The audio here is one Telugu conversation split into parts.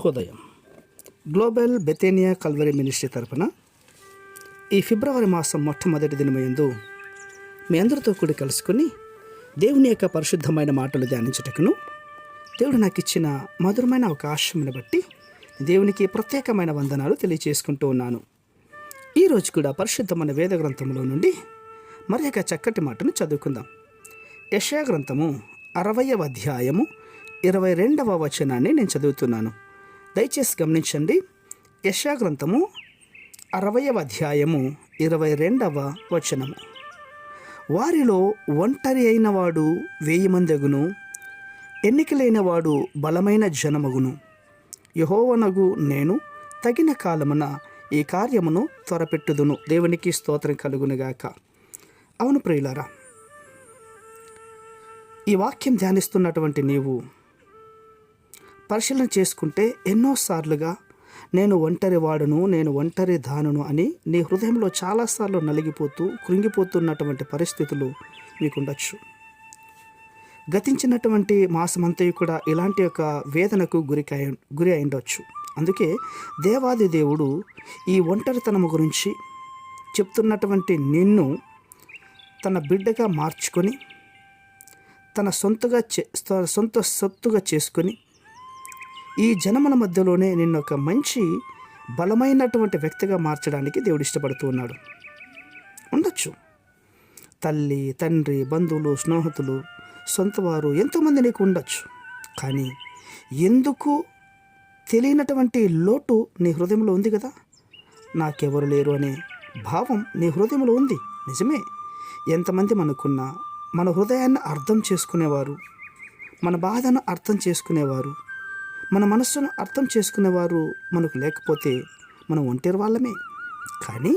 శుభోదయం. గ్లోబల్ బెతేనియా కల్వరీ మినిస్ట్రీ తరపున ఈ ఫిబ్రవరి మాసం మొట్టమొదటి దినమందు మీ అందరితో కూడి కలుసుకొని దేవుని యొక్క పరిశుద్ధమైన మాటలు ధ్యానించుటకును దేవుడు నాకు ఇచ్చిన మధురమైన అవకాశమును బట్టి దేవునికి ప్రత్యేకమైన వందనాలు తెలియచేసుకుంటూ ఉన్నాను. ఈరోజు కూడా పరిశుద్ధమైన వేద గ్రంథంలో నుండి మరి యొక్క చక్కటి మాటను చదువుకుందాం. యెషయా గ్రంథము 60వ అధ్యాయము 22వ వచనాన్ని నేను చదువుతున్నాను. దయచేసి గమనించండి. యెషయా గ్రంథము 60వ అధ్యాయము 22వ వచనము. వారిలో ఒంటరి అయిన వాడు 1000 మందగును, ఎన్నికలైన వాడు బలమైన జనమగును. యెహోవానగు నేను తగిన కాలమున ఈ కార్యమును త్వరపెట్టుదును. దేవునికి స్తోత్రం కలుగునుగాక. అవును ప్రియులారా, ఈ వాక్యం ధ్యానిస్తున్నటువంటి నీవు పరిశీలన చేసుకుంటే ఎన్నోసార్లుగా నేను ఒంటరి వాడును, నేను ఒంటరి దానును అని నీ హృదయంలో చాలాసార్లు నలిగిపోతూ కృంగిపోతున్నటువంటి పరిస్థితులు మీకుండొచ్చు. గతించినటువంటి మాసమంతా కూడా ఇలాంటి యొక్క వేదనకు గురి అయిండొచ్చు. అందుకే దేవాది దేవుడు ఈ ఒంటరితనము గురించి చెప్తున్నటువంటి నిన్ను తన బిడ్డగా మార్చుకొని తన సొంత సొత్తుగా చేసుకొని ఈ జనముల మధ్యలోనే నిన్ను ఒక మంచి బలమైనటువంటి వ్యక్తిగా మార్చడానికి దేవుడు ఇష్టపడుతూ ఉన్నాడు. ఉండొచ్చు తల్లి, తండ్రి, బంధువులు, స్నేహితులు, సొంతవారు ఎంతోమంది నీకు ఉండొచ్చు. కానీ ఎందుకు తెలియనటువంటి లోటు నీ హృదయంలో ఉంది కదా. నాకెవరు లేరు అనే భావం నీ హృదయంలో ఉంది. నిజమే, ఎంతమంది మనకున్నా మన హృదయాన్ని అర్థం చేసుకునేవారు, మన బాధను అర్థం చేసుకునేవారు, మన మనస్సును అర్థం చేసుకునేవారు మనకు లేకపోతే మనం ఒంటరి వాళ్ళమే. కానీ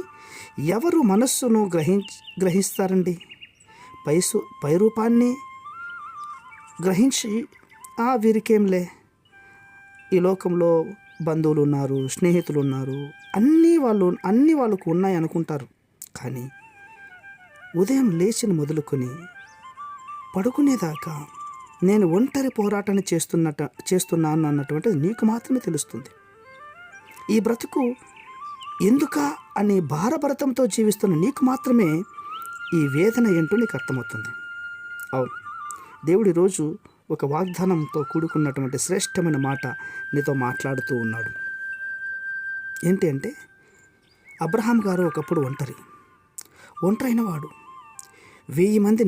ఎవరు మనస్సును గ్రహిస్తారండి? పై రూపాన్ని గ్రహించి వీరికేంలే, ఈ లోకంలో బంధువులు ఉన్నారు, స్నేహితులు ఉన్నారు, అన్నీ వాళ్ళకు ఉన్నాయి అనుకుంటారు. కానీ ఉదయం లేచిన మొదలుకొని పడుకునేదాకా నేను ఒంటరి పోరాటాన్ని చేస్తున్నాను అన్నటువంటిది నీకు మాత్రమే తెలుస్తుంది. ఈ బ్రతుకు ఎందుకా అని భారభరతంతో జీవిస్తున్న నీకు మాత్రమే ఈ వేదన ఏంటో నీకు అర్థమవుతుంది. అవును, దేవుడు ఈరోజు ఒక వాగ్దానంతో కూడుకున్నటువంటి శ్రేష్టమైన మాట నీతో మాట్లాడుతూ ఉన్నాడు. ఏంటి అంటే, అబ్రహాం గారు ఒకప్పుడు ఒంటరైన వాడు. 1000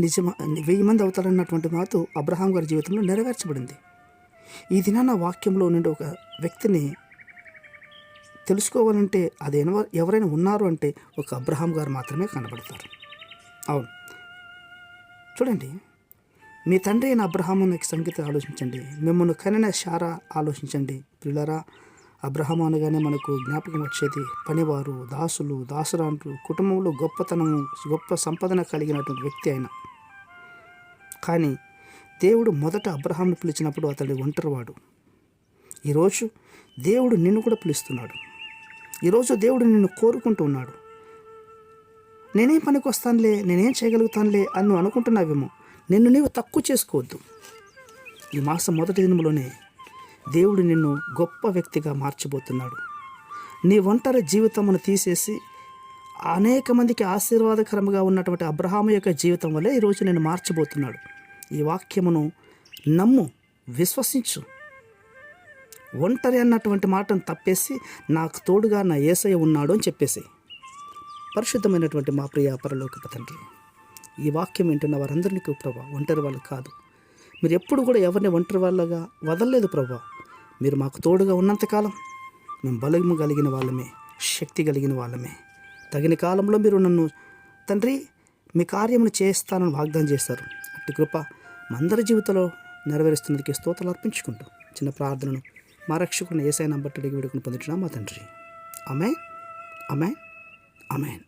మంది అవుతారన్నటువంటి మాట అబ్రహాం గారి జీవితంలో నెరవేర్చబడింది. ఈ దినాన వాక్యంలో నుండి ఒక వ్యక్తిని తెలుసుకోవాలంటే అది ఎవరైనా ఉన్నారు అంటే ఒక అబ్రహాం గారు మాత్రమే కనబడతారు. అవును, చూడండి, మీ తండ్రి అయిన అబ్రహాము సంగతి ఆలోచించండి, మిమ్మల్ని కనిన శారా ఆలోచించండి. పిల్లరా, అబ్రహాము అనగానే మనకు జ్ఞాపకం వచ్చేది పనివారు, దాసులు, దాసురాండ్రు, కుటుంబంలో గొప్ప సంపదన కలిగినటువంటి వ్యక్తి ఆయన. కానీ దేవుడు మొదట అబ్రహాంను పిలిచినప్పుడు అతడు ఒంటరివాడు. ఈరోజు దేవుడు నిన్ను కూడా పిలుస్తున్నాడు. ఈరోజు దేవుడు నిన్ను కోరుకుంటూ ఉన్నాడు. నేనేం పనికి వస్తానులే, నేనేం చేయగలుగుతానులే అని నువ్వు అనుకుంటున్నావేమో. నిన్ను నీవు తక్కువ చేసుకోవద్దు. ఈ మాసం మొదటి దినములోనే దేవుడు నిన్ను గొప్ప వ్యక్తిగా మార్చబోతున్నాడు. నీ ఒంటరి జీవితమును తీసేసి అనేక మందికి ఆశీర్వాదకరంగా ఉన్నటువంటి అబ్రహాము యొక్క జీవితం వల్లే ఈరోజు నేను మార్చబోతున్నాడు. ఈ వాక్యమును నమ్ము, విశ్వసించు. ఒంటరి అన్నటువంటి మాటను తప్పేసి నాకు తోడుగా నా యేసయ్య ఉన్నాడు అని చెప్పేసి. పరిశుద్ధమైనటువంటి మా ప్రియ పరలోకపు తండ్రి, ఈ వాక్యం వింటున్న వారందరికీ ప్రభా ఒంటరి వాళ్ళు కాదు. మీరు ఎప్పుడు కూడా ఎవరిని ఒంటరి వాళ్ళగా వదలలేదు ప్రభా. మీరు మాకు తోడుగా ఉన్నంతకాలం మేము బలము కలిగిన వాళ్ళమే, శక్తి కలిగిన వాళ్ళమే. తగిన కాలంలో మీరు నన్ను తండ్రి మీ కార్యమును చేస్తానని వాగ్దానం చేశారు. అట్టి కృప మా అందరి జీవితంలో నెరవేరుస్తున్నందుకు స్తోత్రాలు అర్పించుకుంటూ చిన్న ప్రార్థనను మా రక్షకుని యేసయ్య నంబర్ అడిగి వేడుకుని పొందుతున్నాం మా తండ్రి. ఆమేన్, ఆమేన్, ఆమేన్.